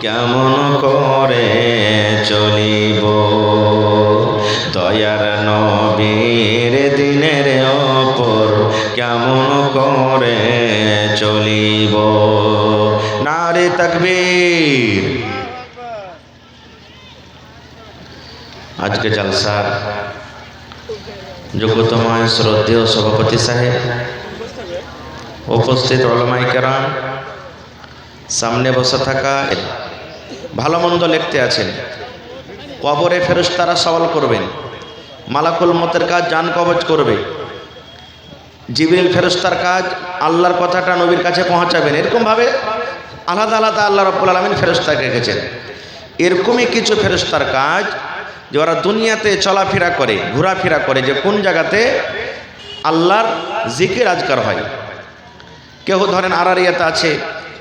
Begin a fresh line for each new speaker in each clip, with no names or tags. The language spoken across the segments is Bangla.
কেমন করে চলিব, দয়ার নবীর দিনের ওপর কেমন করে চলিব। নারে তাকবীর। আজকে জলসার যোগ্যতম শ্রদ্ধেয় সভাপতি সাহেব, উপস্থিত উলামায়ে কেরাম, সামনে বসে থাকা ভালো মন্দ লিখতে আছেন, কবরে ফেরেশতারা সওয়াল করবেন, মালাকুল মতের কাজ জান কবজ করবে, জিবরিল ফেরেশতার কাজ আল্লাহর কথাটা নবীর কাছে পৌঁছাবেন। এরকমভাবে আলাদা আলাদা আল্লাহ রাব্বুল আলামিন ফেরেশতাকে রেখেছেন। এরকমই কিছু ফেরেশতার কাজ যে ওরা দুনিয়াতে চলাফেরা করে, ঘোরাফেরা করে, যে কোন জায়গাতে আল্লাহর জিকির আজকার হয়। কেউ ধরেন আরারিয়াতে আছে,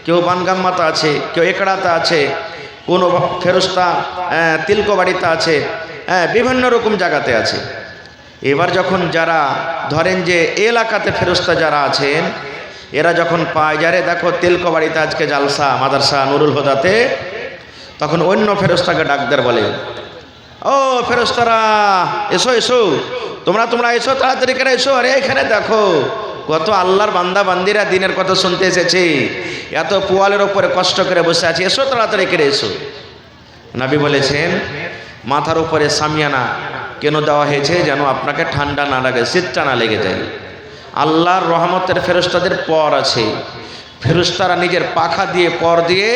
কেউ বানগাম্মাতে আছে, কেউ একড়াতে আছে, কোন ফেরেশতা তিলকবাড়িতে আছে, বিভিন্ন রকম জায়গাতে আছে। এবার যখন যারা ধরেন যে এলাকাতে ফেরেশতা যারা আছেন, এরা যখন পায় যারে দেখো তিলকবাড়িতে আজকে জালসা মাদ্রাসা নুরুল হুদাতে, তখন অন্য ফেরেশতাকে ডাকদের বলে, ও ফেরেশতারা এসো এসো, তোমরা এসো, তাড়াতাড়ি করে এসো, আরে এখানে দেখো কত আল্লাহর বান্দা বান্দিরা দিনের কথা শুনতে এসেছে, এত পোয়ালের ওপরে কষ্ট করে বসে আছে, এসো তাড়াতাড়ি করে এসো। নবী বলেছেন মাথার উপরে সামিয়ানা কেন দেওয়া হয়েছে? যেন আপনাকে ঠান্ডা না লাগে, শীতটা না লেগে যায়। আল্লাহর রহমতের ফেরেশতাদের পর আছে, ফেরেশতারা নিজের পাখা দিয়ে পর দিয়ে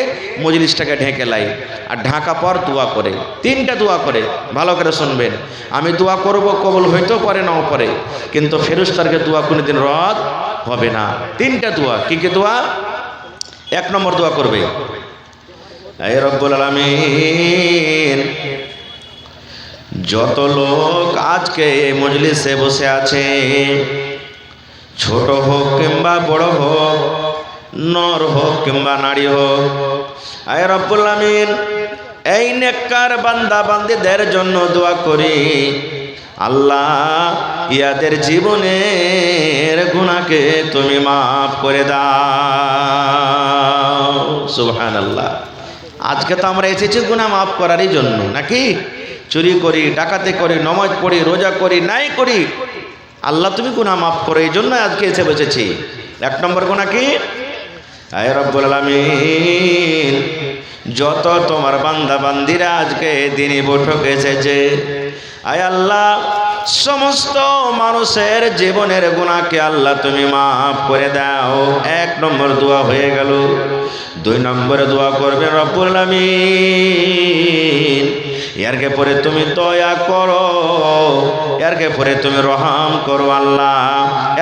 মজলিসটাকে ঢেকে লাই, আর ঢাকা পর দোয়া করে, তিনটা দোয়া করে। ভালো করে শুনবেন, আমি দোয়া করব, কবুল হইতেও পারে নাও পারে, কিন্তু ফেরেশতারকে দোয়া কোনোদিন রদ হবে না। তিনটা দোয়া। কি কি দোয়া? এক নম্বর দোয়া করবে, হে রব্বুল আলামিন, যত লোক আজকে এই মজলিসে বসে আছে, ছোট হোক কিংবা বড় হোক, নর হোক কিংবা নারী হোক, হে রব্বুল আলামিন, এই নেককার বান্দা বান্দীদের জন্য দোয়া করি, আল্লাহ ইয়াদের জীবনের গুনাহকে তুমি মাফ করে দাও। সুবহানাল্লাহ। আজকে তো আমরা এসেছি গুনাহ মাফ করারই জন্য, নাকি? চুরি করি, ডাকাতি করি, নামাজ পড়ি, রোজা করি, নাই করি, আল্লাহ তুমি গুনাহ মাফ করো, এই জন্য আজকে এসে বসেছি। এক নম্বর গুনাহ কি? হে রব্বুল আলামিন, যত তোমার বান্দা বান্দিরা আজকে দিনই বৈঠক এসেছে, আয় আল্লাহ, সমস্ত মানুষের জীবনের গুনাহকে আল্লাহ তুমি মাফ করে দাও। এক নম্বর দোয়া হয়ে গেল। দুই নম্বরে দোয়া করবে, রব্বুল আলামিন, এরকে পরে তুমি দয়া করো, এরকে পরে তুমি রহম করো, আল্লাহ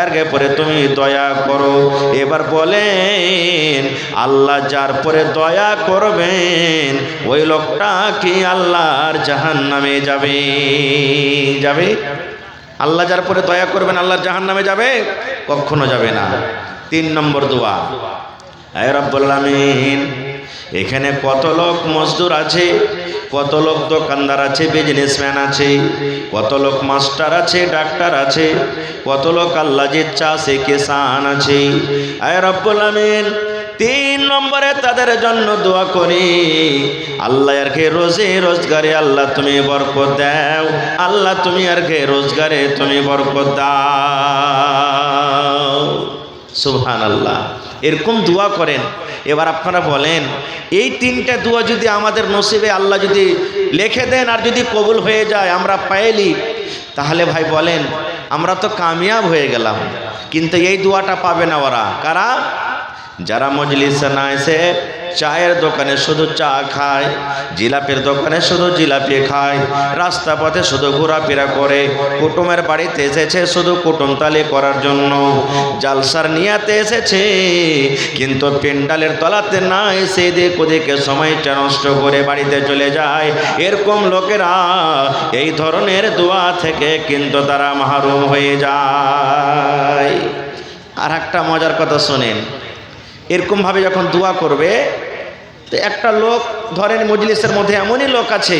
এরকে পরে তুমি দয়া করো। এবার বলেন, আল্লাহ যার পরে দয়া করবেন ওই লোকটা কি আল্লাহর জাহান্নামে যাবে? যাবে? আল্লাহ যার পরে দয়া করবেন আল্লাহর জাহান্নামে যাবে? কখনো যাবে না। তিন নম্বর দোয়া, হে রব্বুল আলামিন, এখানে কত লোক মজদুর আছে, কত লোক দোকানদার আছে, বিজনেসম্যান আছে, কত লোক মাস্টার আছে, ডাক্তার আছে, কত লোক আল্লাহ যে চাষে কিষান আছে, হে রব্বুল আলামিন, তিন নম্বরে তাদের জন্য দোয়া করি, আল্লাহ এরকে রোজে রোজগারে আল্লাহ তুমি বরকত দাও, আল্লাহ তুমি এরকে রোজগারে তুমি বরকত দাও। সুবহানাল্লাহ। এরকম দোয়া করেন। এবার আপনারা বলেন, এই তিনটা দোয়া যদি আমাদের নসিবে আল্লাহ যদি লিখে দেন আর যদি কবুল হয়ে যায়, আমরা পাইলি, তাহলে ভাই বলেন আমরা তো কামিয়াব হয়ে গেলাম। কিন্তু এই দোয়াটা পাবে না ওরা। কারা? যারা মজলিসে না এসে চায়ের দোকানে শুধু চা খায়, জিলাপির দোকানে শুধু জিলাপি খায়, রাস্তা পথে শুধু ঘোরাফেরা করে, কুটুমের বাড়িতে এসেছে শুধু কুটুমতালি করার জন্য, জালসার নিয়াতে এসেছে কিন্তু পেন্ডালের তলাতে না এসে এদিক ওদিকে সময়টা নষ্ট করে বাড়িতে চলে যায়, এরকম লোকেরা এই ধরনের দোয়া থেকে কিন্তু তারা মাহরুম হয়ে যায়। আর একটা মজার কথা শোনেন, এরকমভাবে যখন দোয়া করবে, তো একটা লোক ধরেন মজলিসের মধ্যে এমনই লোক আছে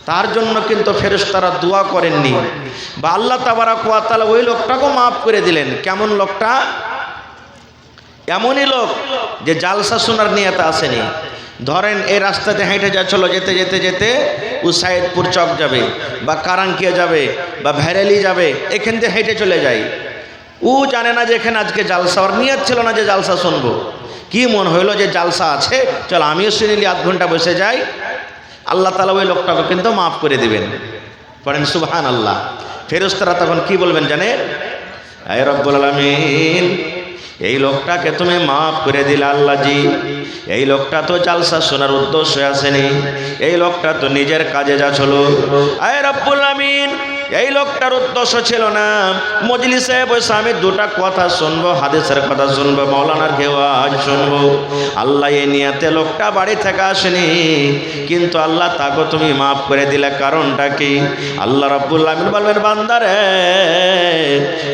তার জন্য কিন্তু ফেরেশতারা দোয়া করেননি, বা আল্লাহ তাবারাক ওয়া তাআলা ওই লোকটাকেও মাফ করে দিলেন। কেমন লোকটা? এমনই লোক যে জালসা শোনার নিয়তে আসেনি, ধরেন এই রাস্তাতে হেঁটে যাচ্ছিল, যেতে যেতে যেতে উসাইদপুর চক যাবে বা কারাঙ্কিয়া যাবে বা ভ্যারেলি যাবে, এখান থেকে হেঁটে চলে যায়। ও জানে না যে এখানে আজকে জালসা, ওর নিয়ত ছিল না যে জালসা শুনবো, কি মন হইলো যে জালসা আছে, চল আমিও শুনিলি, আধ ঘন্টা বসে যাই। আল্লাহ তাআলা ওই লোকটাকে কিন্তু মাফ করে দিবেন। পড়েন সুবহানাল্লাহ। ফেরেশতারা তখন কি বলবেন জানেন? হে রব্বুল আলামিন, এই লোকটাকে তুমি মাফ করে দিলে আল্লাহ জি। এই লোকটা তো জালসা শোনার উদ্দেশ্যে আসেনি, এই লোকটা তো নিজের কাজে যাচ্ছিল। হে রব্বুল আলামিন, এই লোকটার উদ্দেশ্য ছিল না মজলিসে বসে আমি দুটা কথা শুনবো, হাদিসের কথা শুনবো, মাওলানার ওয়াজ শুনবো। আল্লাহ এই নিয়তে লোকটা বাড়ি থেকে আসেনি, কিন্তু আল্লাহ তাকে তুমি মাফ করে দিলে। কারণটা কি? আল্লাহ রাব্বুল আমিন বলবেন, বান্দারে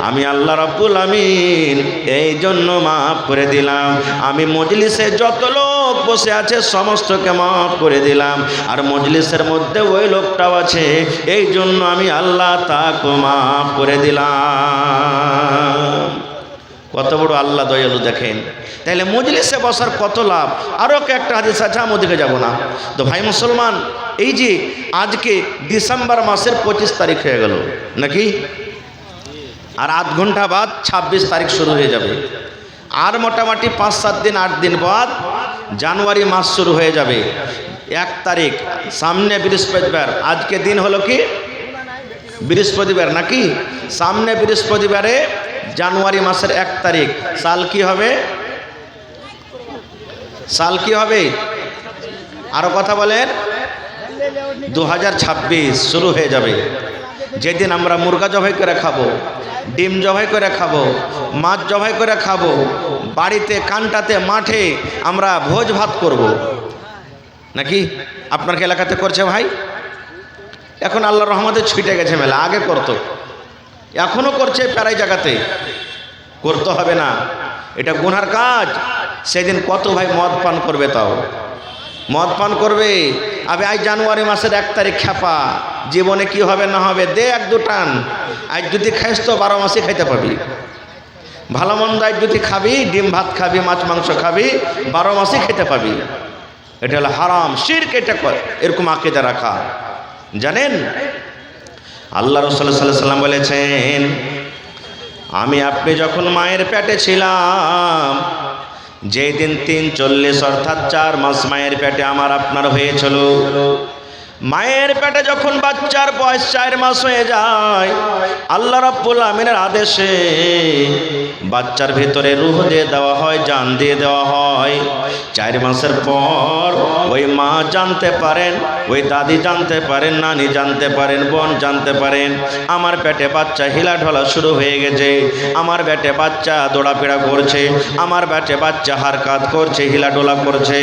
আমি আল্লাহ রাব্বুল আমিন এই জন্য মাফ করে দিলাম, আমি মজলিসে যত লোক বসে আছে সমস্তকে মাফ করে দিলাম, আর মজলিসের মধ্যে ওই লোকটাও আছে, এই জন্য আমি আল্লাহ তাকে মাফ করে দিলাম। কত বড় আল্লাহ দয়ালু দেখেন। তাহলে মজলিসে বসার কত লাভ। আরও একটা হাদিস আছে, আমি ওদিকে যাব না। তো ভাই মুসলমান, এই যে আজকে ডিসেম্বর মাসের 25 তারিখ হয়ে গেল নাকি, আর আধ ঘন্টা বাদ 26 তারিখ শুরু হয়ে যাবে, আর মোটামুটি 5-7 দিন 8 দিন বাদ জানুয়ারি মাস শুরু হয়ে যাবে। 1 তারিখ সামনে বৃহস্পতিবার, আজকে দিন হলো কি বৃহস্পতিবার নাকি, সামনে বৃহস্পতিবারে জানুয়ারি মাসের 1 তারিখ। সাল কি হবে? সাল কি হবে? আরো কথা বলেন। 2026 শুরু হয়ে যাবে। যেদিন আমরা মুরগা জবাই করে খাবো, ডিম জবাই করে খাবো, মাছ জবাই করে খাবো, বাড়িতে কানটাতে মাঠে আমরা ভোজ ভাত করব নাকি? আপনার এলাকাতে করছে ভাই? এখন আল্লাহর রহমতে ছুটে গেছে মেলা, আগে করতো, এখনো করছে প্রায় জায়গাতে। করতে হবে না, এটা গুনার কাজ। সেদিন কত ভাই মদ পান করবে, তাও মদ পান করবে। আবে আজ জানুয়ারি মাসের 1 তারিখ খেপা, জীবনে কি হবে না হবে দে 1-2 টান। আজ যদি খাইস তো 12 মাসে খাইতে পাবি, ভালো মন্দ আজ যদি খাবি, ডিম ভাত খাবি, মাছ মাংস খাবি, 12 মাসে খেতে পাবি। এটা হলো হারাম, শিরক। এটা এরকম আকীদা রাখা, জানেন? আল্লাহ রাসূল সাল্লাল্লাহু আলাইহি ওয়াসাল্লাম বলেছেন, আমি আপনি যখন মায়ের পেটে ছিলাম, যেই দিন 340 অর্থাৎ 4 মাস মায়ের পেটে আমার আপনার হয়েছিল, মায়ের পেটে যখন বাচ্চার বয়স 4 মাস হয়ে যায়, আল্লাহ রাব্বুল আমিনের আদেশে বাচ্চার ভিতরে রূহ দিয়ে দেওয়া হয়, জান দিয়ে দেওয়া হয়। 4 মাসের পর ওই মা জানতে পারেন, ওই দাদি জানতে পারেন, নানি জানতে পারেন, বোন জানতে পারেন, আমার পেটে বাচ্চা হিলাঢলা শুরু হয়ে গেছে, আমার পেটে বাচ্চা দৌড়াফেরা করছে, আমার পেটে বাচ্চা হারকাত করছে, হিলাডোলা করছে।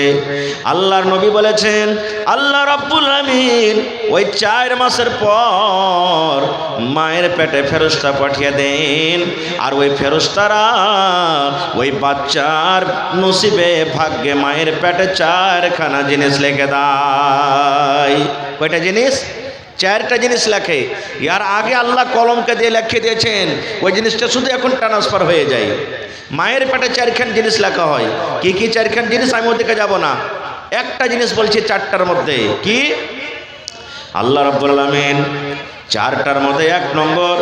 আল্লাহর নবী বলেছেন, আল্লাহ রাব্বুল আমিন ওই 4 মাসের পর মায়ের পেটে ফেরেশতা পাঠিয়ে দেন, আর ওই ফেরেশতারা ওই বাচ্চার নসিবে ভাগ্যে মায়ের পেটে 4খানা জিনিস লিখে দেয়। কয়টা জিনিস? 4টা জিনিস লেখে। ইয়ার আগে আল্লাহ কলমকে দিয়ে লিখে দিয়েছেন, ওই জিনিসটা শুধু এখন ট্রান্সফার হয়ে যায়। মায়ের পেটে 4খানা জিনিস লেখা হয়। কি কি 4খানা জিনিস আমি ওদিকে যাব না, একটা জিনিস বলছি 4টার মধ্যে। কি? আল্লাহ রাব্বুল আলামিন 4টার মধ্যে 1 নম্বর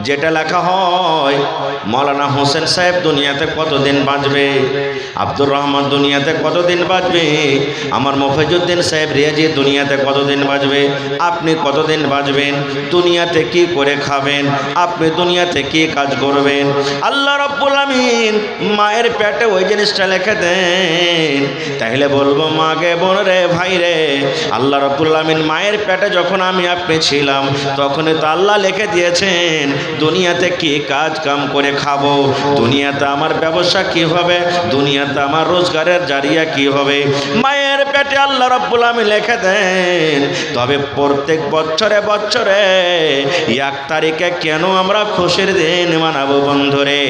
যেটা লেখা হয়, মাওলানা হোসেন সাহেব দুনিয়াতে কতদিন বাঁচবে, আব্দুর রহমান দুনিয়াতে কতদিন বাঁচবে, আমার মফিজউদ্দিন সাহেব রিয়াজি দুনিয়াতে কতদিন বাঁচবে, আপনি কতদিন বাঁচবেন, দুনিয়াতে কি করে খাবেন, আপনি দুনিয়াতে কি কাজ করবেন। আল্লাহ রাব্বুল আমিন মায়ের পেটে ওই জিনিসটা লিখে দেন। তাহলে বলবো মাকে, বোন রে, ভাই রে, আল্লাহ রাব্বুল আমিন মায়ের পেটে যখন আমি আপনি ছিলাম, তখন তো আল্লাহ লিখে দিয়েছেন দুনিয়াতে কি কাজ কাম করে খাবো, দুনিয়াতে আমার ব্যবসা কি হবে, দুনিয়াতে আমার রোজগারের জারিয়া কি হবে। মায়ের পেটে আল্লাহ রাব্বুল আমিন লিখে দেন। তবে প্রত্যেক বছরে বছরে 1 তারিখে কেন আমরা খুশির দিন মানাবো বন্ধুরে,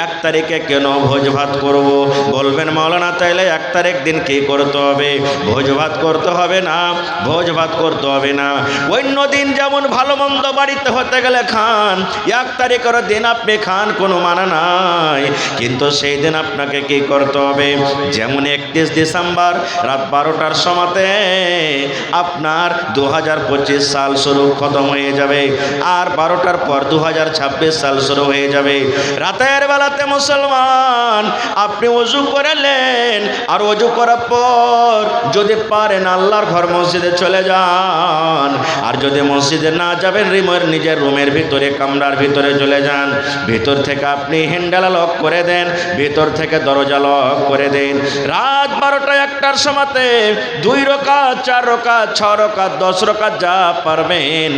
1 তারিখে কেন ভোজ ভাত করব? বলবেন মাওলানা তাইলে 1 তারিখ দিন কি করতে হবে? ভোজ ভাত করতে হবে না, ভোজ ভাত করতে হবে না। অন্য দিন যেমন ভালো মন্দ বাড়িতে হতে গেলে খান, 1 তারিখের দিন আপনি খান, কোনো মানা নাই, কিন্তু সেই দিন আপনাকে কি করতে হবে? যেমন 31 ডিসেম্বর রাত 12টার সময়তে আপনার 2025 সাল শুরু খতম হয়ে যাবে, আর 12টার পর 2026 সাল শুরু হয়ে যাবে। রাতের বেলাতে মুসলমান আপনি ওযু করলেন, আর ওযু করার পর যদি পারেন আল্লাহর ঘর মসজিদে চলে যান, আর যদি মসজিদে না যাবেন নিজের রুমের ভিতরে কামরার ভিতরে চলে যান। ভিতর থেকে আপনি হ্যান্ডেল লক করে দেন, ভিতর থেকে দরজা লক করে দেন। রাত 12টা 1টার সময়তে 2 রাকাত 4 রাকাত 6 রাকাত 10 রাকাত যা পারবেন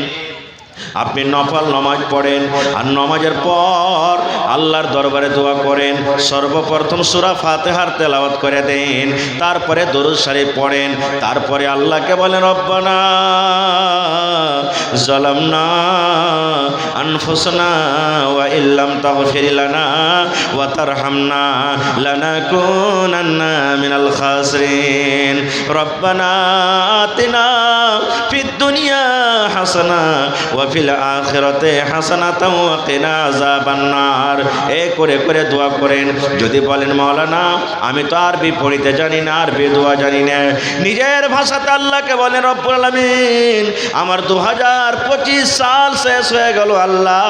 আপনি নফল নামাজ পড়েন, আর নামাজের পর আল্লাহর দরবারে দোয়া করেন। সর্বপ্রথম সূরা ফাতিহার তেলাওয়াত করে দেন, তারপরে দরুদ শরীফ পড়েন, তারপরে আল্লাহকে বলেন রব্বানা যালামনা আনফুসানা ওয়া ইল্লাম তাগফির লানা ওয়া তারহামনা লানাকুনান্না মিনাল খাসিরিন। রব্বানা আতিনা ফিদ দুনিয়া হাসানা ওয়া ফিল আখিরাতি হাসানাতাও ওয়া কিনা আযাবান নার। এই করে করে দোয়া করেন। যদি বলেন মাওলানা আমি তো আরবি পড়িতে জানি না, আরবি দোয়া জানি না, নিজের ভাষাতে আল্লাহকে বলেন রব্বুল আলামিন আমার 2025 সাল শেষ হয়ে গেল, আল্লাহ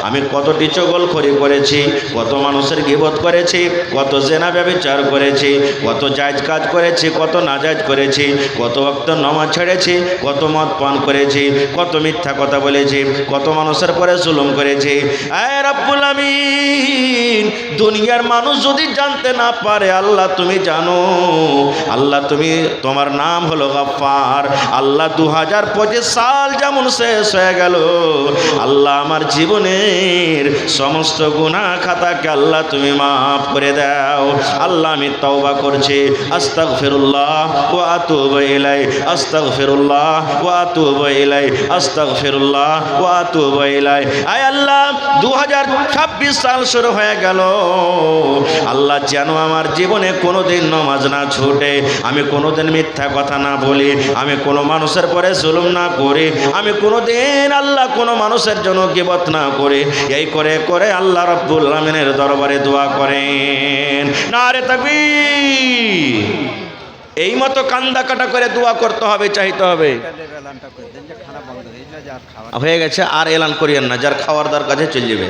আমি কতটি চগলখড়ি করেছি, কত মানুষের গীবত করেছি, কত জেনা ব্যভিচার করেছি, কত জায়েজ কাজ করেছি, কত নাজায়েজ করেছি, কত ওয়াক্ত নামাজ ছেড়েছি, কত মদ পান করেছি, কত মিথ্যা কথা বলেছি, কত মানুষের পরে জুলুম করেছি। এ রব্বুল আমিন দুনিয়ার মানুষ যদি জানতে না পারে আল্লাহ তুমি জানো, আল্লাহ তুমি, তোমার নাম হলো গফফার। আল্লাহ 2025 সাল যেমন শেষ হয়ে গেল, আল্লাহ আমার জীবনের সমস্ত গুনাহ খাতাকে আল্লাহ তুমি মাফ করে দাও। আল্লাহ আমি তওবা করছি, আস্তাগফিরুল্লাহ ওয়া আতুবু ইলাই, আস্তাগফিরুল্লাহ ওয়া আতুবু ইলাই, আস্তাগফিরুল্লাহ ওয়া আতুবু ইলাই। আয় আল্লাহ 2026 সাল শুরু হয়ে গেল, আল্লাহ যেন আমার জীবনে কোনোদিন নামাজ না ছুটে, আমি কোনোদিন মিথ্যা কথা না বলি, আমি কোনো মানুষের পরে জুলুম না করি, আমি কোনোদিন আল্লাহ কোনো মানুষের জন্য গীবত না করি। এই করে করে আল্লাহ রাব্বুল আমিনের দরবারে দোয়া করেন। নারে তাকবীর। এই মতো কান্দা কাটা করে দোয়া করতে হবে, চাইতে হবে। হয়ে গেছে, আর এলান করিয়েন না, যার খাওয়ার দর কাছে চলে যাবে।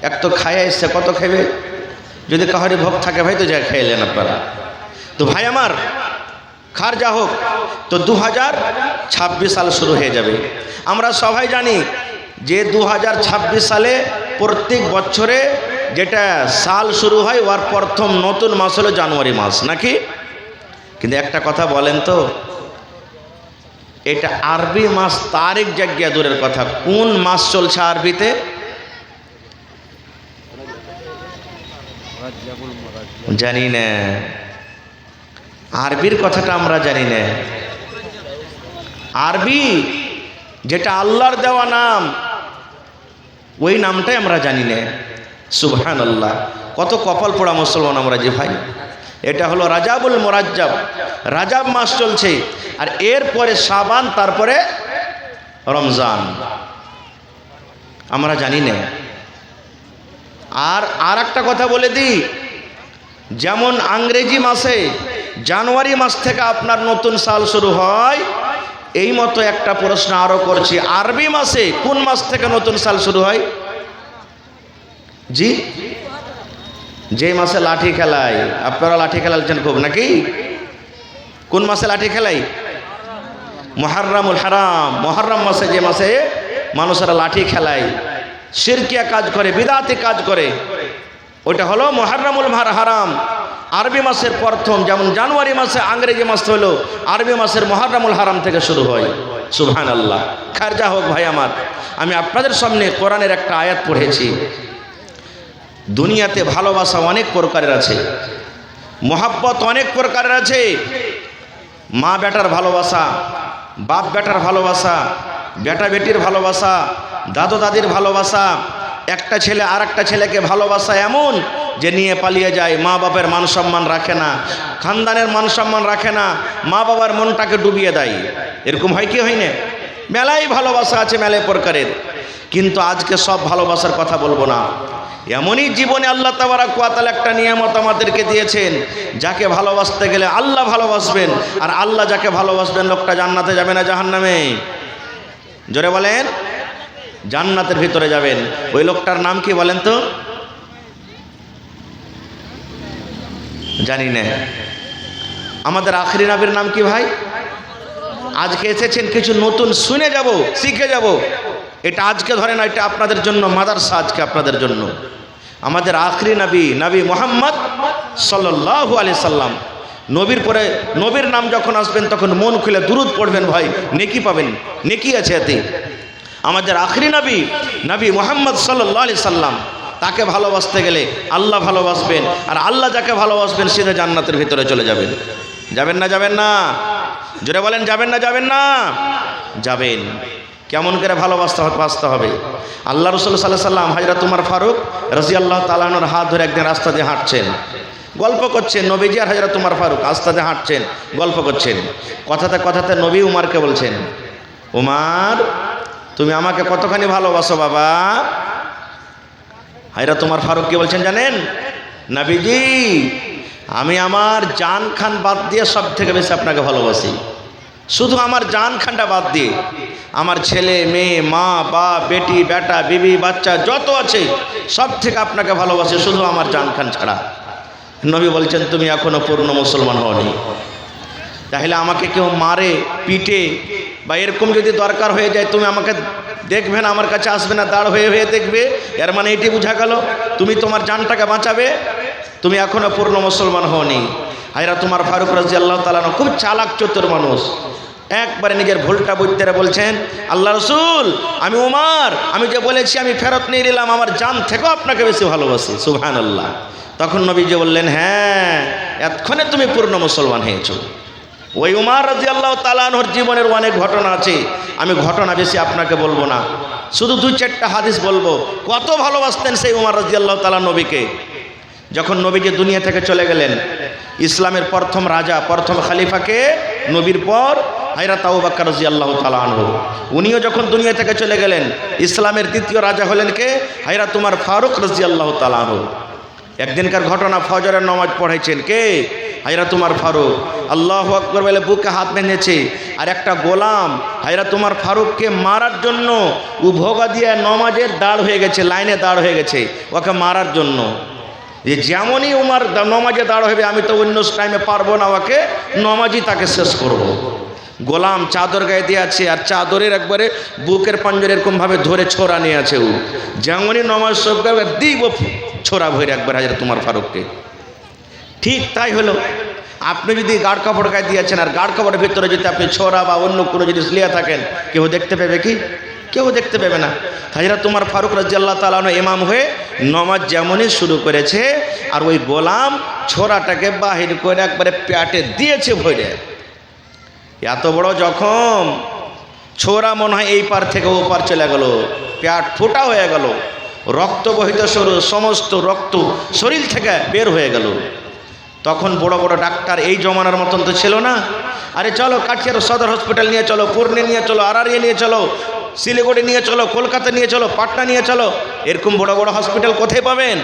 এক তো খাইয়া এসছে, কত খাইবে? যদি কাহারি ভোগ থাকে ভাই তো যা খাইলেন আপনারা। তো ভাই আমার খার যা হোক, তো 2026 সাল শুরু হয়ে যাবে। আমরা সবাই জানি যে 2026 সালে প্রত্যেক বছরে যেটা সাল শুরু হয় ওর প্রথম নতুন মাস হলো জানুয়ারি মাস, নাকি? কিন্তু একটা কথা বলেন তো, এটা আরবি মাস তারিখ জায়গা দূরের কথা, কোন মাস চলছে আরবিতে? জানি না, আরবির কথাটা আমরা জানি না। আরবি যেটা আল্লাহর দেওয়া নাম, ওই নামটাই আমরা জানি না। সুবহানাল্লাহ, কত কপাল পোড়া মুসলমান আমরা যে ভাই। এটা হলো রাজাবুল মুরাজ্জাব, রাজাব মাস চলছে, আর এরপরে শাবান, তারপরে রমজান, আমরা জানি না। আর একটা কথা বলে দিই, যেমন ইংরেজি মাসে জানুয়ারি মাস থেকে আপনার নতুন সাল শুরু হয়, এই মতো একটা প্রশ্ন আরো করছি, আরবি মাসে কোন মাস থেকে নতুন সাল শুরু হয়? জি, যে মাসে লাঠি খেলায়, আপনারা লাঠি খেলাচ্ছেন খুব নাকি? কোন মাসে লাঠি খেলাই? মুহররমুল হারাম, মুহররম মাসে, যে মাসে মানুষেরা লাঠি খেলায়, শিরকিয়া কাজ করে, বিদআতি কাজ করে, ওটা হলো মুহররমুল হারাম। আরবি মাসের প্রথম, যেমন জানুয়ারি মাসে ইংরেজি মাস হলো, আরবি মাসের মুহররমুল হারাম থেকে শুরু হয়। সুবহানাল্লাহ। খারজা হোক ভাই আমার, আমি আপনাদের সামনে কোরআনের একটা আয়াত পড়েছি। দুনিয়াতে ভালোবাসা অনেক প্রকারের আছে, মোহাব্বত অনেক প্রকারের আছে। মা বেটার ভালোবাসা, বাপ বেটার ভালোবাসা, বেটা বেটির ভালোবাসা, দাদু দাদির ভালোবাসা, একটা ছেলে আর একটা ছেলেকে ভালোবাসা এমন যে নিয়ে পালিয়ে যায়, মা বাপের মান সম্মান রাখে না, খানদানের মান সম্মান রাখে না, মা বাবার মনটাকে ডুবিয়ে দেয়। এরকম হয় কি হয় না? মেলাই ভালোবাসা আছে, মেলাই প্রকারের। কিন্তু আজকে সব ভালোবাসার কথা বলবো না। এমনই জীবনে আল্লাহ তাবারক ওয়া তাআলা একটা নিয়ামত আমাদেরকে দিয়েছেন, যাকে ভালোবাসতে গেলে আল্লাহ ভালোবাসবেন, আর আল্লাহ যাকে ভালোবাসবেন লোকটা জান্নাতে যাবে না জাহান্নামে? জোরে বলেন, জান্নাতের ভিতরে যাবেন। ওই লোকটার নাম কি বলেন তো? জানি না। আমাদের আখেরি নবীর নাম কি ভাই? আজকে এসেছেন কিছু নতুন শুনে যাব, শিখে যাব। এটা আজকে ধরে না, এটা আপনাদের জন্য মাদ্রাসা, আজকে আপনাদের জন্য। আমাদের আখেরি নবী নবী মুহাম্মদ সাল্লাল্লাহু আলাইহি সাল্লাম, নবীর পরে নবীর নাম যখন আসবেন তখন মন খুলে দুরূদ পড়বেন ভাই, নেকি পাবেন, নেকি আছে এতে। আমাদের আখেরি নবী নবী মুহাম্মদ সাল্লাল্লাহু আলাইহি সাল্লাম, তাকে ভালোবাসতে গেলে আল্লাহ ভালোবাসবেন, আর আল্লাহ যাকে ভালোবাসবেন সেটা জান্নাতের ভিতরে চলে যাবেন। যাবেন না যাবেন না? জোরে বলেন, যাবেন না যাবেন না? যাবেন। কেমন করে ভালোবাসতে হবে? আল্লাহ রাসূল সাল্লাল্লাহু আলাইহি সাল্লাম হযরত ওমর ফারুক রাদিয়াল্লাহু তাআলা আনহুর হাত ধরে একদিন রাস্তা দিয়ে হাঁটছেন, গল্প করছেন। নবীজি আর হযরত ওমর ফারুক রাস্তা দিয়ে হাঁটছেন, গল্প করছেন। কথাতে কথাতে নবী উমরকে বলছেন, উমর তুমি আমাকে কতখানি ভালোবাসো বাবা? হযরত ওমর ফারুক কি বলছেন জানেন? নবীজি আমি আমার জান খান বাদ দিয়ে সব থেকে বেশি আপনাকে ভালোবাসি। শুধু আমার জান খানটা বাদ দিয়ে আমার ছেলে মেয়ে, মা বাপ, বেটি বেটা, বিবি বাচ্চা যত আছে সব থেকে আপনাকে ভালোবাসি, শুধু আমার জান খান ছাড়া। নবী বলছেন তুমি এখনো পূর্ণ মুসলমান হওনি। তাহলে আমাকে কেউ মারে পিটে বা এরকম যদি দরকার হয়ে যায়, তুমি আমাকে দেখবে না, আমার কাছে আসবে না, দাঁড় হয়ে হয়ে দেখবে, এর মানে এটি বোঝা গেল তুমি তোমার জানটাকে বাঁচাবে, তুমি এখনো পূর্ণ মুসলমান হওনি। হযরত ওমর ফারুক রাদিয়াল্লাহু তাআলা খুব চালাক চতুর মানুষ, একবারে নিজের ভুলটা বুঝতে বলছেন, আল্লাহ রাসূল আমি উমর, আমি যে বলেছি আমি ফেরত নিয়ে নিলাম, আমার জান থেকেও আপনাকে বেশি ভালোবাসি। সুবহানাল্লাহ। তখন নবীজি বললেন, হ্যাঁ এতক্ষণে তুমি পূর্ণ মুসলমান হয়েছো। ওই উমর রাদিয়াল্লাহু তাআলা আনহুর জীবনের অনেক ঘটনা আছে, আমি ঘটনা বেশি আপনাকে বলবো না, শুধু দুই চারটা হাদিস বলবো। কত ভালোবাসতেন সেই উমর রাদিয়াল্লাহু তাআলা নবীকে। যখন নবীজি দুনিয়া থেকে চলে গেলেন, ইসলামের প্রথম রাজা, প্রথম খলিফাকে নবীর পর হযরত আবু বকর রাদিয়াল্লাহু তাআলা আনহু, উনিও যখন দুনিয়া থেকে চলে গেলেন, ইসলামের দ্বিতীয় রাজা হলেন কে? হযরত ওমর ফারুক রাদিয়াল্লাহু তাআলা আনহু। একদিনকার ঘটনা, ফজরের নামাজ পড়াইছেন কে? হযরত ওমর ফারুক। আল্লাহু আকবার বলে বুকে হাত বেঁধেছে, আর একটা গোলাম হযরত ওমর ফারুককে মারার জন্য ও ভোগা দিয়ে নামাজের দাঁড় হয়ে গেছে, লাইনে দাঁড় হয়ে গেছে ওকে মারার জন্য। যে যেমনই উমর নামাজে দাঁড় হবে, আমি তো অন্য টাইমে পারবো না, ওকে নামাজই তাকে শেষ করব। গোলাম চাদর গায়ে দিয়ে আছে, আর চাদরের একবারে বুকের পাঞ্জরে এরকমভাবে ধরে ছোড়া নিয়ে আছে। ও যেমনই নামাজ সব দিব ছোড়া ভরে একবার হযরত ওমর ফারুককে। ঠিক তাই হলো। আপনি যদি গাঢ় কাপড় গায়ে দিয়েছেন, আর গাঢ় কাপড়ের ভিতরে যদি আপনি ছোড়া বা অন্য কোনো জিনিস লিয়ে থাকেন, কেউ দেখতে পাবে কি? কেউ দেখতে পাবে না। হযরত ওমর ফারুক রাদিয়াল্লাহু তাআলা আনহু ইমাম হয়ে নামাজ যেমনই শুরু করেছে, আর ওই গোলাম ছোড়াটাকে বাহির করে একবারে পেটে দিয়েছে ভরে। এত বড় জখম, ছোড়া মনে হয় এই পার থেকে ও পার চলে গেল, পেট ফোটা হয়ে গেল, রক্ত বহিত শুরু, সমস্ত রক্ত শরীর থেকে বের হয়ে গেল। তখন বড় বড় ডাক্তার এই জমানার মতন তো ছিল না। আরে চলো কাঠিয়ার সদর হসপিটাল নিয়ে চলো, পুরনে নিয়ে চলো, আরারিয়া নিয়ে চলো, শিলিগুড়ি নিয়ে চলো, কলকাতা নিয়ে চলো, পাটনা নিয়ে চলো, এরকম বড় বড় হসপিটাল কোথায় পাবেন?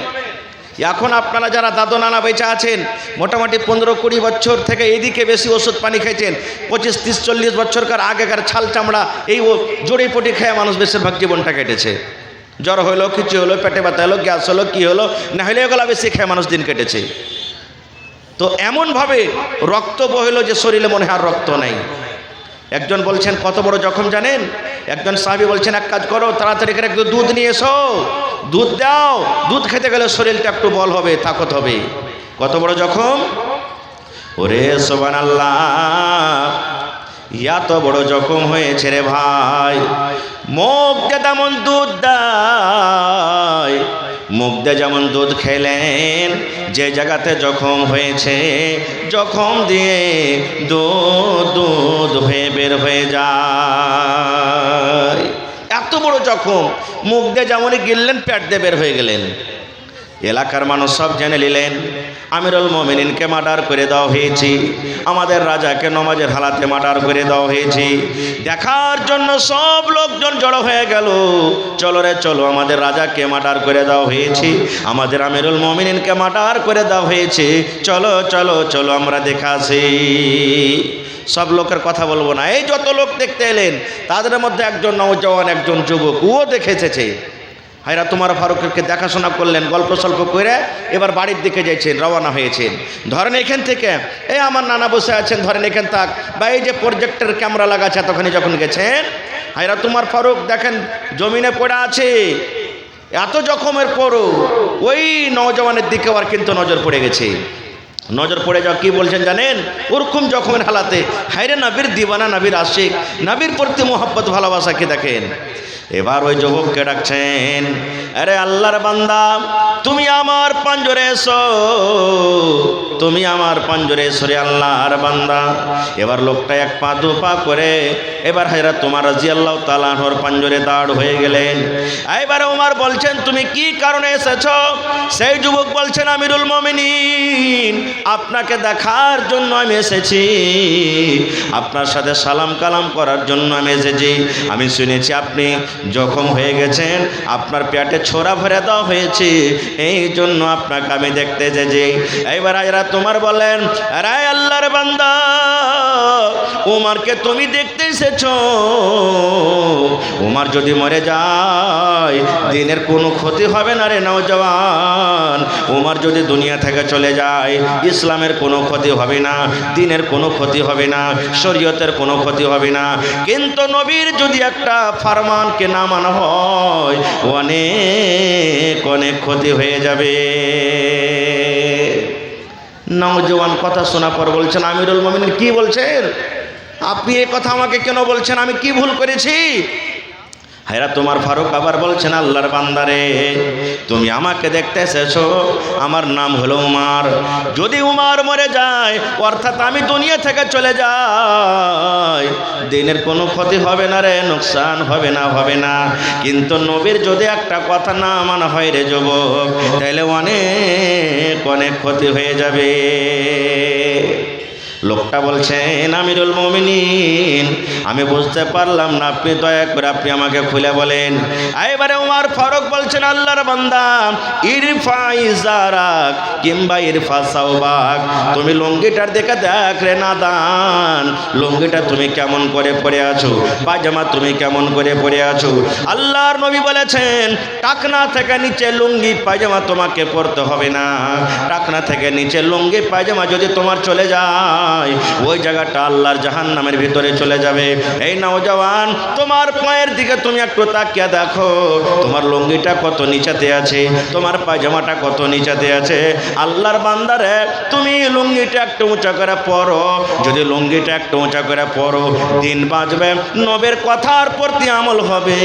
এখন আপনারা যারা দাদু নানা বেঁচে আছেন, মোটামুটি 15-20 বছর থেকে এদিকে বেশি ওষুধ পানি খেয়েছেন, 25-30-40 বছরকার আগেকার ছাল চামড়া এই জড়িপটি খেয়ে মানুষ বেশিরভাগ জীবনটা কেটেছে। জ্বর হলো, কিছু হলো, পেটে ব্যথা হলো, গ্যাস হলো, কি হলো না হলে এগুলো বেশি খেয়ে মানুষ দিন কেটেছে। তো এমনভাবে রক্ত বহিল যে শরীরে মনে হয় আর রক্ত নেই। একজন বলছেন কত বড় জখম জানেন? একজন সাহাবী বলছেন এক কাজ করো, তাড়াতাড়ি করে একটু দুধ নিয়ে এসো, দুধ দাও, দুধ খেতে গেলে শরীরটা একটু বল হবে, তাকত হবে। কত বড় জখম! ওরে সুবহানাল্লাহ, এত বড় জখম হয়েছে রে ভাই। মুখ দিয়ে তেমন দুধ দেয়, মুখ দিয়ে যেমন দুধ খেলেন, যে জায়গাতে জখম হয়েছে জখম দিয়ে দুধ হয়ে বের হয়ে যায়। এত বড় জখম, মুখ দিয়ে যেমনই গিললেন পেট দিয়ে বের হয়ে গেলেন। এলাকার মানুষ সব জেনে নিলেন আমিরুল মুমিনিনকে মার্ডার করে দেওয়া হয়েছে, আমাদের রাজাকে নমাজের হালাতে মার্ডার করে দেওয়া হয়েছে। দেখার জন্য সব লোকজন জড়ো হয়ে গেল, চলো রে চলো, আমাদের রাজাকে মার্ডার করে দেওয়া হয়েছে, আমাদের আমিরুল মুমিনিনকে মার্ডার করে দেওয়া হয়েছে, চলো চলো চলো আমরা দেখে আসি। সব লোকের কথা বলবো না, এই যত লোক দেখতে এলেন তাদের মধ্যে একজন নওজওয়ান, একজন যুবক, ও দেখে এসেছে। হায়রা তোমার ফারুককে দেখাশোনা করলেন, গল্প সল্প করে এবার বাড়ির দিকে যাইছেন, রওনা হয়েছেন। ধরেন এখান থেকে এই আমার নানা বসে আছেন, ধরেন এখান থাক, বা এই যে প্রজেক্টের ক্যামেরা লাগাচ্ছে তখনই যখন গেছেন, হায়রা তোমার ফারুক দেখেন জমিনে পড়ে আছে, এত জখমের পরও ওই নওজওয়ানের দিকে আর কিন্তু নজর পড়ে গেছে। নজর পড়ে যাওয়া কি বলছেন জানেন? ওরকম জখমের হালাতে, হায়রে নবীর দিওয়ানা, নবীর আশিক, নবীর প্রতি মোহাব্বত ভালোবাসাকে দেখেন। এবার ওই যুবককে ডাকছেন, আরে আল্লাহর বান্দা তুমি আমার পাঞ্জরে এসো, তুমি আমার পাঞ্জরে এসো রে আল্লাহর বান্দা। এবার লোকটা এক পা দু পা করে এবার হায়রা তোমার রাদিয়াল্লাহু তাআলা আনহুর পাঞ্জরে দাঁড় হয়ে গেলেন। এবারে ওমর বলছেন তুমি কি কারণে এসেছো? সেই যুবক বলছেন আমিরুল মুমিনিন আপনাকে দেখার জন্য আমি এসেছি, আপনার সাথে সালাম কালাম করার জন্য আমি এসেছি। আমি শুনেছি আপনি জখম হয়ে গেছেন, আপনার পেটে ছোরা ভরে দেওয়া হয়েছে, এই জন্য আপনাকে আমি দেখতে এসেছি। এইবার আজরা তোমার বলেন, আরে আল্লাহর বান্দা ওমরকে তুমি দেখতে এসেছো, ওমর যদি মরে যায় দিনের কোনো ক্ষতি হবে না রে নওজওয়ান। ওমর যদি দুনিয়া থেকে চলে যায় ইসলামের কোনো ক্ষতি হবে না, দিনের কোনো ক্ষতি হবে না, শরীয়তের কোনো ক্ষতি হবে না। কিন্তু নবীর যদি একটা ফরমানকে না মানা হয় অনেক অনেক ক্ষতি হয়ে যাবে। নওজওয়ান কথা শোনা পর বলছেন, আমিরুল মুমিনিন কি বলছেন? আপনি এই কথা আমাকে কেন বলছেন? আমি কি ভুল করেছি? হায়রা তোমার ফারুক আবার বলছেন, আল্লাহর বান্দারে তুমি আমাকে দেখতে এসেছো, আমার নাম হলো উমর, যদি উমর মরে যায় অর্থাৎ আমি দুনিয়া থেকে চলে যাই দিনের কোনো ক্ষতি হবে না রে, নোকসান হবে না, হবে না। কিন্তু নবীর যদি একটা কথা না মানা হয় রে যুবক, তাহলে অনেক অনেক ক্ষতি হয়ে যাবে। লোকটা বলছেন, আমিরুল মুমিনিন আমি বুঝতে পারলাম না, আপনি দয়া করে আপনি আমাকে খুলে বলেন। এবারে উমর ফারুক বলছেন, আল্লাহর বান্দা ইরফা ইজারাক কিংবা ইরফা সাওবাক, তুমি লুঙ্গিটার দিকে দেখ রে নাদান, লুঙ্গিটা তুমি কেমন করে পরে আছো, পায়জামা তুমি কেমন করে পরে আছো। আল্লাহর নবী বলেছেন টাকনা থেকে নিচে লুঙ্গি পায়জামা তোমাকে পরতে হবে না, টাকনা থেকে নিচে লুঙ্গি পায়জামা যদি তোমার চলে যায় ওই জায়গাটা আল্লাহর জাহান্নামের ভিতরে চলে যাবে। এই নওজওয়ান তোমার পায়ের দিকে তুমি একটু তাকিয়ে দেখো, তোমার লুঙ্গিটা কত নিচেতে আছে, তোমার পায়জামাটা কত নিচেতে আছে। আল্লাহর বান্দারে তুমি লুঙ্গিটা একটু উঁচা করে পরো, যদি লুঙ্গিটা একটু উঁচা করে পরো দিন বাঁচবে, নবীর কথার প্রতি আমল হবে,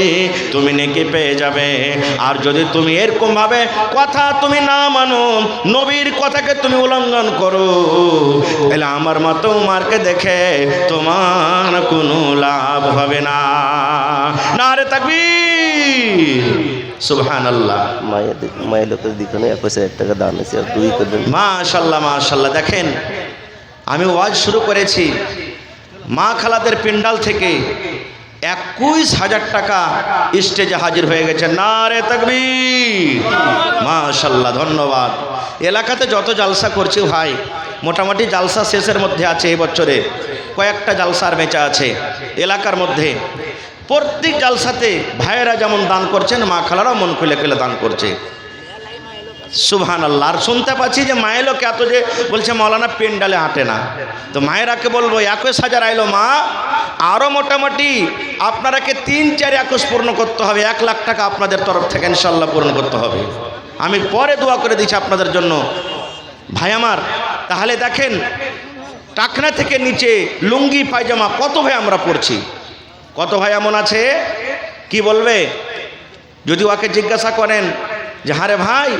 তুমি নেকি পেয়ে যাবে। আর যদি তুমি এরকম ভাবে কথা তুমি না মানো, নবীর কথাকে তুমি উল্লঙ্ঘন করো, তাহলে আমার মতো উমরকে দেখে তোমার কোনো লাভ হবে না। নারে তাকবীর, সুবহানাল্লাহ।
মায়ের লোকের দিকে 21,000 টাকা দান আছে, আর 2 করবেন।
মাশাআল্লাহ মাশাআল্লাহ। দেখেন আমি ওয়াজ শুরু করেছি, মা খালাদের পেন্ডাল থেকে 21,000 টাকা স্টেজে হাজির হয়ে গেছে। নারে তাকবীর, মাশাআল্লাহ, ধন্যবাদ। এলাকাতে যত জালসা করছি ভাই, মোটামুটি জালসা শেষের মধ্যে আছে, এই বছরে কয়েকটা জালসার বেচা আছে এলাকার মধ্যে। প্রত্যেক জালসাতে ভাইয়েরা যেমন দান করছেন, মা খালারাও মন খুলে খুলে দান করছে। সুবহানাল্লাহ। আর শুনতে পাচ্ছি যে মায়ের লোক এত যে বলছে মৌলানা পেন্ডালে হাঁটে না, তো মায়েরাকে বলবো 21,000 আইলো মা, আরও মোটামুটি আপনারাকে 3-4 21 পূর্ণ করতে হবে, 1 লাখ টাকা আপনাদের তরফ থেকে ইনশাল্লাহ পূরণ করতে হবে। আমি পরে দোয়া করে দিচ্ছি আপনাদের জন্য ভাই আমার। তাহলে দেখেন টাকনা থেকে নিচে লুঙ্গি পায়জামা কত ভাই আমরা পরছি, কত ভাই এমন আছে কি বলবে? যদি ওকে জিজ্ঞাসা করেন যে হারে ভাই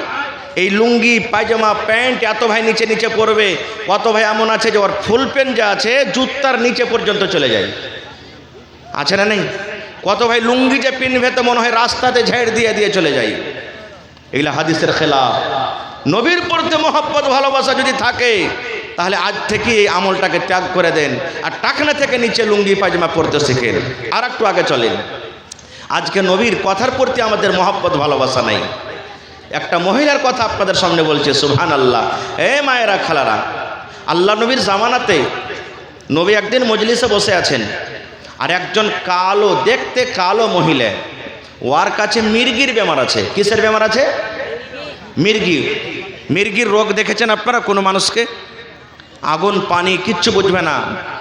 এই লুঙ্গি পায়জামা প্যান্ট এত ভাই নিচে নিচে পরবে, কত ভাই এমন আছে যে ওর ফুল প্যান্ট যা আছে জুতার নিচে পর্যন্ত চলে যায়, আছে না নেই? কত ভাই লুঙ্গি যে পিনবে তো মনে হয় রাস্তাতে ঝেড় দিয়ে দিয়ে চলে যায়। এগুলা হাদিসের খেলাফ। নবীর প্রতি মহব্বত ভালোবাসা যদি থাকে তাহলে আজ থেকে এই আমলটাকে ত্যাগ করে দেন আর টাকনা থেকে নিচে লুঙ্গি পায়জামা পরতে শিখেন। আর একটু আগে চলেন। আজকে নবীর কথার প্রতি আমাদের মহব্বত ভালোবাসা নেই। একটা মহিলার কথা আপনাদের সামনে বলছে, সুবহানাল্লাহ। মায়েরা খালারা, আল্লাহ নবীর জামানাতে নবী একদিন মজলিসে বসে আছেন, আর একজন কালো, দেখতে কালো মহিলা, ওর কাছে মির্গির বেমার আছে। কিসের বেমার আছে? মির্গির রোগ দেখেছেন আপনারা কোনো মানুষকে? আগুন পানি কিচ্ছু বুঝবে না,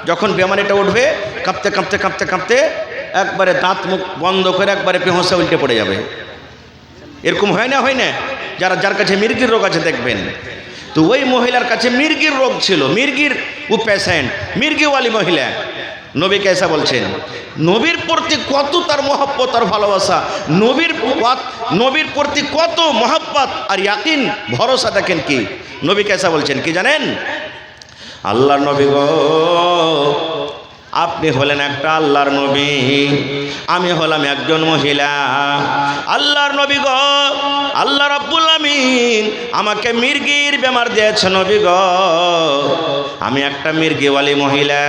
যখন বেমারিটা উঠবে কাঁপতে কাঁপতে কাঁপতে কাঁপতে একবারে দাঁত মুখ বন্ধ করে একবারে বেহুঁশে উল্টে পড়ে যাবে। এরকম হয় না? যার কাছে মির্গির রোগ আছে দেখবেন। তো ওই মহিলার কাছে মির্গির রোগ ছিল, মির্গির ও পেশেন্ট, মির্গিওয়ালি মহিলা। নবী কেসা বলছেন, নবীর প্রতি কত তার মহব্বত আর ভালোবাসা, নবীর প্রতি কত মহব্বত আর ইয়াকিন ভরসা। দেখেন কি নবী কেসা বলছেন, কি জানেন? আল্লাহর নবী গো, আপনি হলেন একটা আল্লাহর নবী, আমি হলাম একজন মহিলা। আল্লাহর নবী গো, আল্লাহ রাব্বুল আমিন আমাকে মির্গির বেমার দিয়েছে নবী গো। আমি একটা মির্গিওয়ালি মহিলা,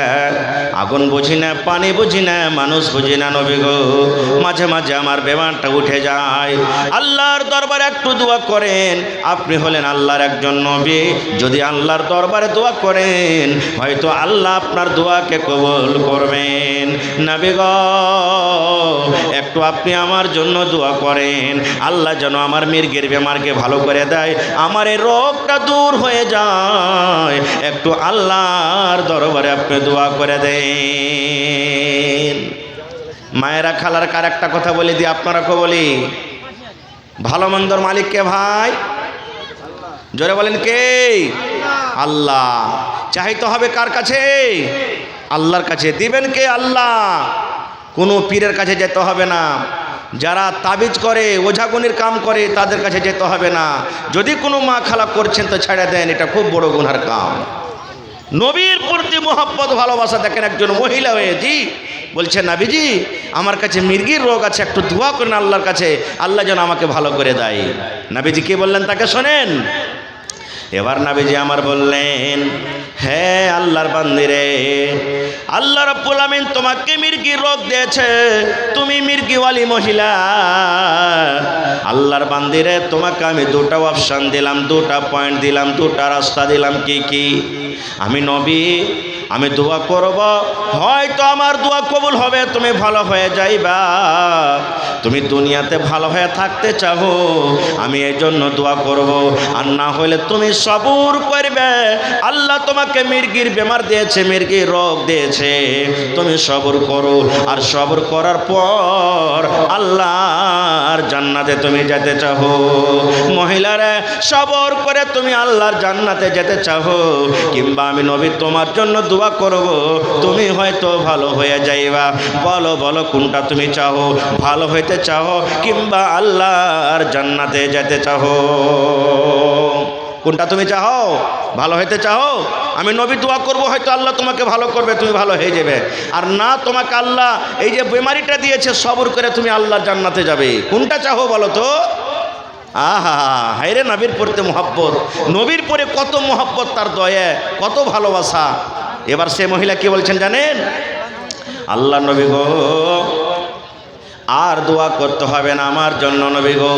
আগুন বুঝি না, পানি বুঝি না, মানুষ বুঝি না নবী গো। মাঝে মাঝে আমার বেমারটা উঠে যায়। আল্লাহর দরবারে একটু দোয়া করেন। আপনি হলেন আল্লাহর একজন নবী, যদি আল্লাহর দরবারে দোয়া করেন হয়তো আল্লাহ আপনার দোয়াকে কবুল করবেন। নবী গো, একটু আপনি আমার জন্য দোয়া করেন, আল্লাহ যেন আমার মির্গির বেমারকে ভালো করে দেয়, আমার এই রোগটা দূর হয়ে যায়। একটু আল্লাহর দরবারে আপনি দোয়া করে দেন। মায়েরা খালার কার একটা কথা বলে দিই, আপনারাকে বলি, ভালো মন্দর মালিক কে ভাই? জোরে বলেন কে? আল্লাহ। চাইতে হবে কার কাছে? আল্লাহর কাছে। দিবেন কে? আল্লাহ। কোনো পীরের কাছে যেতে হবে না, যারা তাবিজ করে, ওঝাগুনির কাম করে, তাদের কাছে যেতে হবে না। যদি কোনো মা খালা করছেন তো ছেড়ে দেন, এটা খুব বড় গুনার কাম। নবীর প্রতি মহব্বত ভালোবাসা। দেখেন একজন মহিলা হয়েছি বলছে, নাবিজি আমার কাছে মির্গির রোগ আছে, একটু দোয়া করেন আল্লাহর কাছে, আল্লাহ যেন আমাকে ভালো করে দেয়। নাবিজি কি বললেন তাকে শোনেন। এবার নাবিজি আমার বললেন, হ্যাঁ আল্লাহর বান্দিরে, আল্লাহ রাব্বুল আমিন তোমাকে মির্গির রোগ দিয়েছে, তুমি মির্গিওয়ালি মহিলা। আল্লাহর বান্দিরে, তোমাকে আমি দুটা অপশন দিলাম, দুটা পয়েন্ট দিলাম, দুটা রাস্তা দিলাম। কি কি? আমি নবী, আমি দোয়া করব, হয়তো আমার দোয়া কবুল হবে, তুমি ভালো হয়ে যাইবা। তুমি দুনিয়াতে ভালো হয়ে থাকতে চাও, আমি এই জন্য দোয়া করব। আর না হলে তুমি সবুর করবে। আল্লাহ তোমাকে মির্গির বেমার দিয়েছে, মির্গির রোগ দিয়েছে, তুমি সবুর করো। আর সবুর করার পর আল্লাহর জান্নাতে তুমি যেতে চাও। মহিলারা, সবর করে তুমি আল্লাহর জান্নাতে যেতে চাও, কিংবা আমি নবী তোমার জন্য দোয়া করব, তুমি হয়তো ভালো হয়ে যাইবা। বলো বলো কোনটা তুমি চাও? ভালো হইতে চাও কিংবা আল্লাহর জান্নাতে যেতে চাও? কোনটা তুমি চাও? ভালো হইতে চাও? আমি নবী দোয়া করব, হয়তো আল্লাহ তোমাকে ভালো করবে, তুমি ভালো হয়ে যাবে। আর না, তোমাকে আল্লাহ এই যে বেমারিটা দিয়েছে, সবর করে তুমি আল্লাহর জান্নাতে যাবে। কোনটা চাও বলো তো? আহা, হায়রে নবীর প্রতি মহব্বত, নবীর পরে কত মহব্বত, তার দয়া, কত ভালোবাসা। এবার সে মহিলা কি বলছেন জানেন? আল্লাহ নবী গো, আর দোয়া করতে হবে না আমার জন্য নবী গো।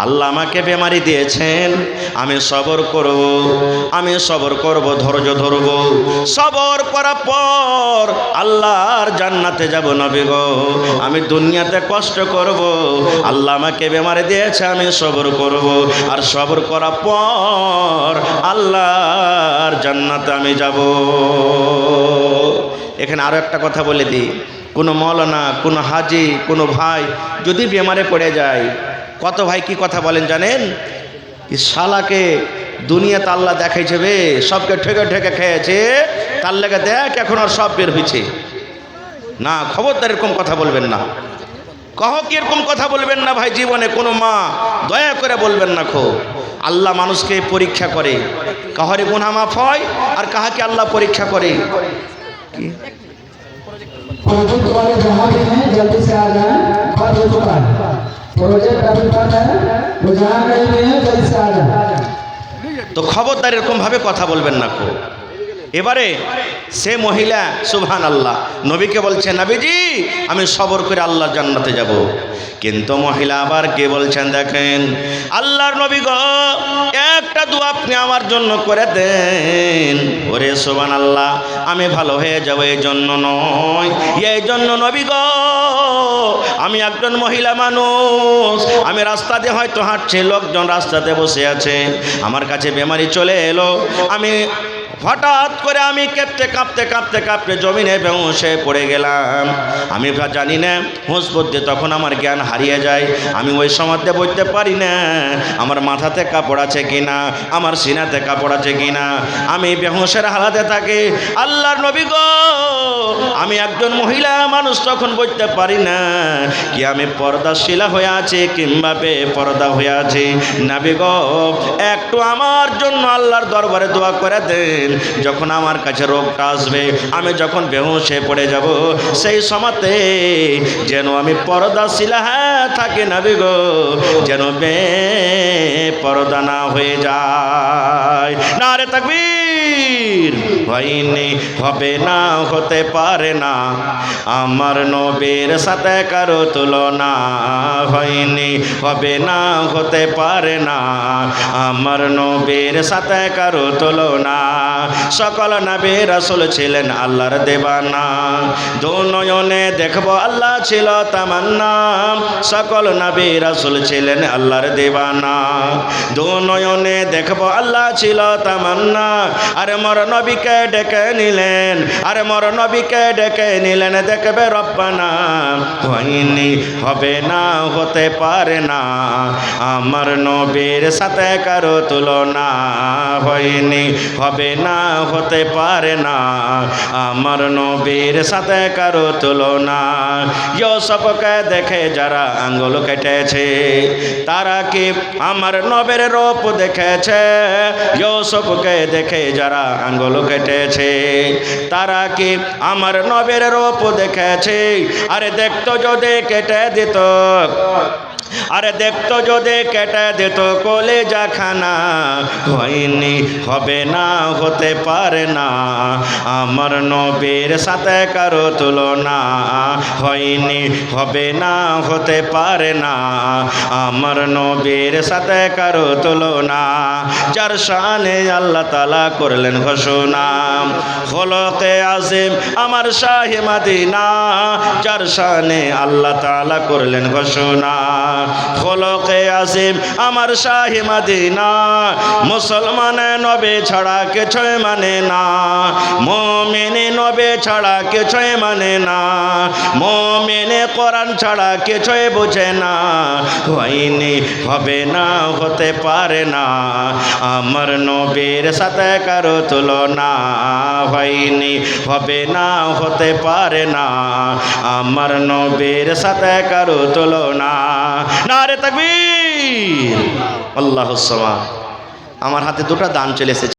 আল্লাহ আমাকে বেমারি দিয়েছেন, আমি সবর করব, আমি সবর করব, ধৈর্য ধরব। সবর করার পর আল্লাহর জান্নাতে যাব নবী গো। আমি দুনিয়াতে কষ্ট করব, আল্লাহ আমাকে বেমারি দিয়েছে, আমি সবর করব। আর সবর করার পর আল্লাহর জান্নাতে আমি যাব। এখানে আরো একটা কথা বলে দিই, কোনো মৌলানা, কোনো হাজি, কোনো ভাই যদি বেমারে পড়ে যায়, কত ভাই কি কথা বলেন জানেন? শালাকে দুনিয়াতে আল্লাহ দেখাইছে বে, সবকে ঠেকে ঠেকে খেয়েছে, তার লেগে দেখ এখন আর সব বের হয়েছে। না, খবরদার এরকম কথা বলবেন না। কহ কি এরকম কথা বলবেন না ভাই, জীবনে কোনো মা দয়া করে বলবেন না। খো আল্লাহ মানুষকে পরীক্ষা করে, কাহারে গুনাহ মাফ হয় আর কাহাকে আল্লাহ পরীক্ষা করে। কি
प्रोजेक्ट वाले जहाँ भी हैं जल्दी से आ जाएं, बंद हो चुका है प्रोजेक्ट अभी बंद है, वो जहाँ कहीं भी हैं जल्दी से आ जाएं।
তো খবরদার এরকমভাবে কথা বলবেন না কো। এবারে সে মহিলা সুবহানাল্লাহ নবীকে বলছে, নবীজি আমি সবর করে আল্লাহর জান্নাতে যাব। কিন্তু মহিলা আবার কে বলছেন, দেখেন আল্লাহর নবী গো, একটা দোয়া আপনি আমার জন্য করে দেন। ওরে সুবহানাল্লাহ, আমি ভালো হয়ে যাব এই জন্য নয়, এই জন্য নবী গো, আমি একজন মহিলা মানুষ, আমি রাস্তা দিয়ে হয়তো হাঁটছি, লোকজন রাস্তাতে বসে আছে, আমার কাছে বেমারি চলে এলো, আমি হঠাৎ করে আমি কাঁপতে জমিনে বেহুঁশে পড়ে গেলাম। আমি জানি না হুঁশ বুদ্ধি, তখন আমার জ্ঞান হারিয়ে যায়, আমি ওই সময়তে বলতে পারি না আমার মাথাতে কাপড় আছে কিনা, আমার সিনাতে কাপড় আছে কিনা, আমি বেহুঁশের হালাতে থাকি। আল্লাহর নবী গো, আমি একজন মহিলা মানুষ, তখন বলতে পারি না কি আমি পর্দাশীলা হয়ে আছি কিংবা বেপর্দা হয়ে আছি। নবী গো, একটু আমার জন্য আল্লাহর দরবারে দোয়া করে দেন, যখন আমার কাছে রোগটা আসবে, আমি যখন বেহুঁশে পড়ে যাব, সেই সময়তে যেন আমি পর্দাশীলা থাকি নবী গো, যেন বেপর্দা না হয়ে যায়। নারে তাকবীর। হয়নি, হবে না, হতে পারে না, আমার নবীর সাথে কারো তুলনা। হয়নি, হবে না, হতে পারে না, আমার নবীর সাথে কারো তুলনা। সকল নবী রাসূল ছিলেন আল্লাহর দেবানা, দু নয়নে দেখব আল্লাহ ছিল তামান্না। সকল নবী রাসূল ছিলেন আল্লাহর দেবানা, দু নয়নে দেখব আল্লাহ ছিল তামান্না। আরে মোর নবীকে ডেকে নিলেন, আরে মোর নবীকে ডেকে নিলেন, দেখবে রব্বানা। হয়নি, হবে না, হতে পারে না, আমার নবীর সাথে কারো তুলনা। হয়নি, হবে না, হতে পারে না, আমার নবীর সাথে কারো তুলনা। ইউসুফকে দেখে যারা আঙ্গুল কেটেছে, তারা কি আমার নবীর রূপ দেখেছে? ইউসুফকে দেখে যারা আঙ্গুল কেটেছে, তারা কি আমার নবীর রূপ দেখেছে? আরে দেখতো যদি কেটে দিত, আরে দেখতো যদি কেটে দিত কলেজা খানা। হয়নি, হবে না, হতে পারে না, আমার নবীর সাথে কারো তুলনা। হয়নি, হবে না, হতে পারে না, আমার নবীর সাথে কারো তুলনা। যার শানে আল্লাহ তাআলা করলেন ঘোষণা, খলকে আযীম আমার শাহে মদিনা। যার শানে আল্লাহ তাআলা করলেন ঘোষণা, খলকে আযীম আমার শাহে মদিনা। মুসলমান নবী ছাড়া কিছুই মানে না, মুমিন নবী ছাড়া কিছুই মানে না, মুমিন কোরআন ছাড়া কিছুই বোঝে না। হয়নি, হবে না, হতে পারে না, আমার নবীর সাথে কারো তুলনা। হয়নি, হবে না, হতে পারে না, আমার নবীর সাথে কারো তুলনা। নারে তাকবীর। আল্লাহুস সামাদ। আমার হাতে দুটো দান চলে এসেছে।